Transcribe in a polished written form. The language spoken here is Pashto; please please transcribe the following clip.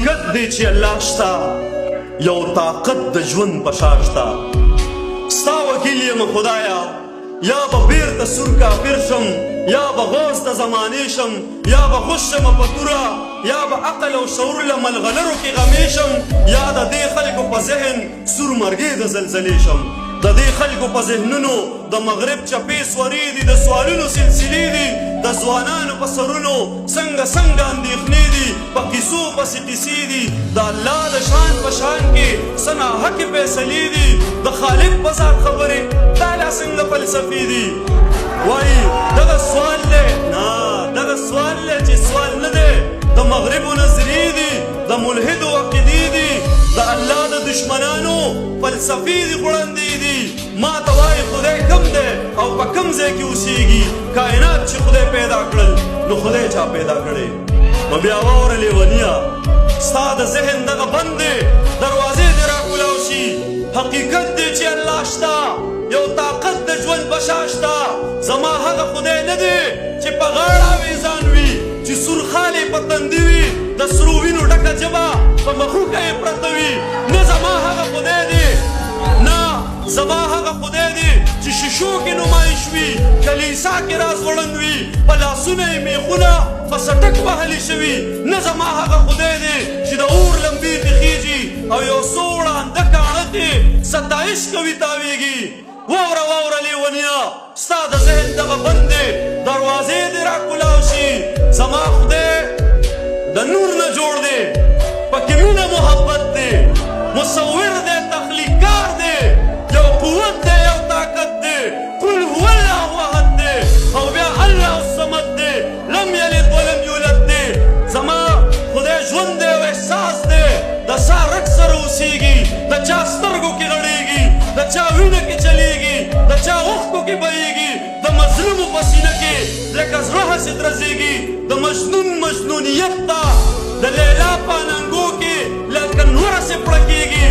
حقیقت دی چې الله شته یو طاقت د ژوند په شا شته ستا وکیل یم خدایا یا به بیرته سور کافر شم یا به غوث د زمانې شم یا به خوش شم په توره یا به عقل او شعور له ملغلرو کې غمې شم یا د دې خلکو په ذهن سور مرګې د زلزلې شم د دې خلکو په ذهنونو د مغرب چپې سورې دي د سوالونو سلسلې دي د ځوانانو په سرونو څنګه اندېښنې دي په کیسو پسې قیسې دي د الله د شان په شان کې څه ناحقې فیصلې دي د خالق په ذات خبرې دا لا څنګه فلسفې دي وایي دغه سوال دی نه دغه سوال دی چې سوال نه دی د مغربو نظریې دي د ملحدو عقیدې دي د الله د دشمنانو فلسفې دي غړندې دي ما ته وایي خدای کم دی او په کم ځای کې اوسېږي کائنات چې خدای پیدا کړل نو خدای چا پیدا کړی نو بیا واوره لیونیه ستا د ذهن دغه بند دی دروازې دې راکولاو شي حقیقت دی چې الله شته یو طاقت د ژوند په شا شته زما هغه خدای نه دی چې په غاړه اویزان وي چې سور خالې په تندي وي د سرو وینو ډکه ژبه په مخوکه یې پرته وي نه زما هغه خدای دی نه زما هغه خدای دی چې شیشو کې نمایش وي کلیسا کې راز وړند وي په لاسونه یې میخونه په سټک وهلي شوي نه زما هغه خدای دی چې د اور لمبې ته خیږي او یو څو وړانده کاڼه کې ستایش کوي تاویږي واوره واوره لیونیه ستا د ذهن دغه بند دی دروازې دې راکولاو شي زما خدای د نور نه جوړ دی پکې مینه محبت دی مصور دی تخلیقکار دی یو قوت دی یو طاقت دی قل هو الله احد دی او بیا الله الصمد دی لم یلد ولم یولد دی زما خدای ژوند دی او احساس دی د سا رګ سره اوسېږي د چا سترګو کې غړېږي د چا وینه کې چلیږي د چا اوښکو کې بهیږي د مظلومو په سینه کې لکه زړه هسې درزېږي د مجنون مجنونیت ته د لیلا په اننګو کې لکه نور هسې پړکېږي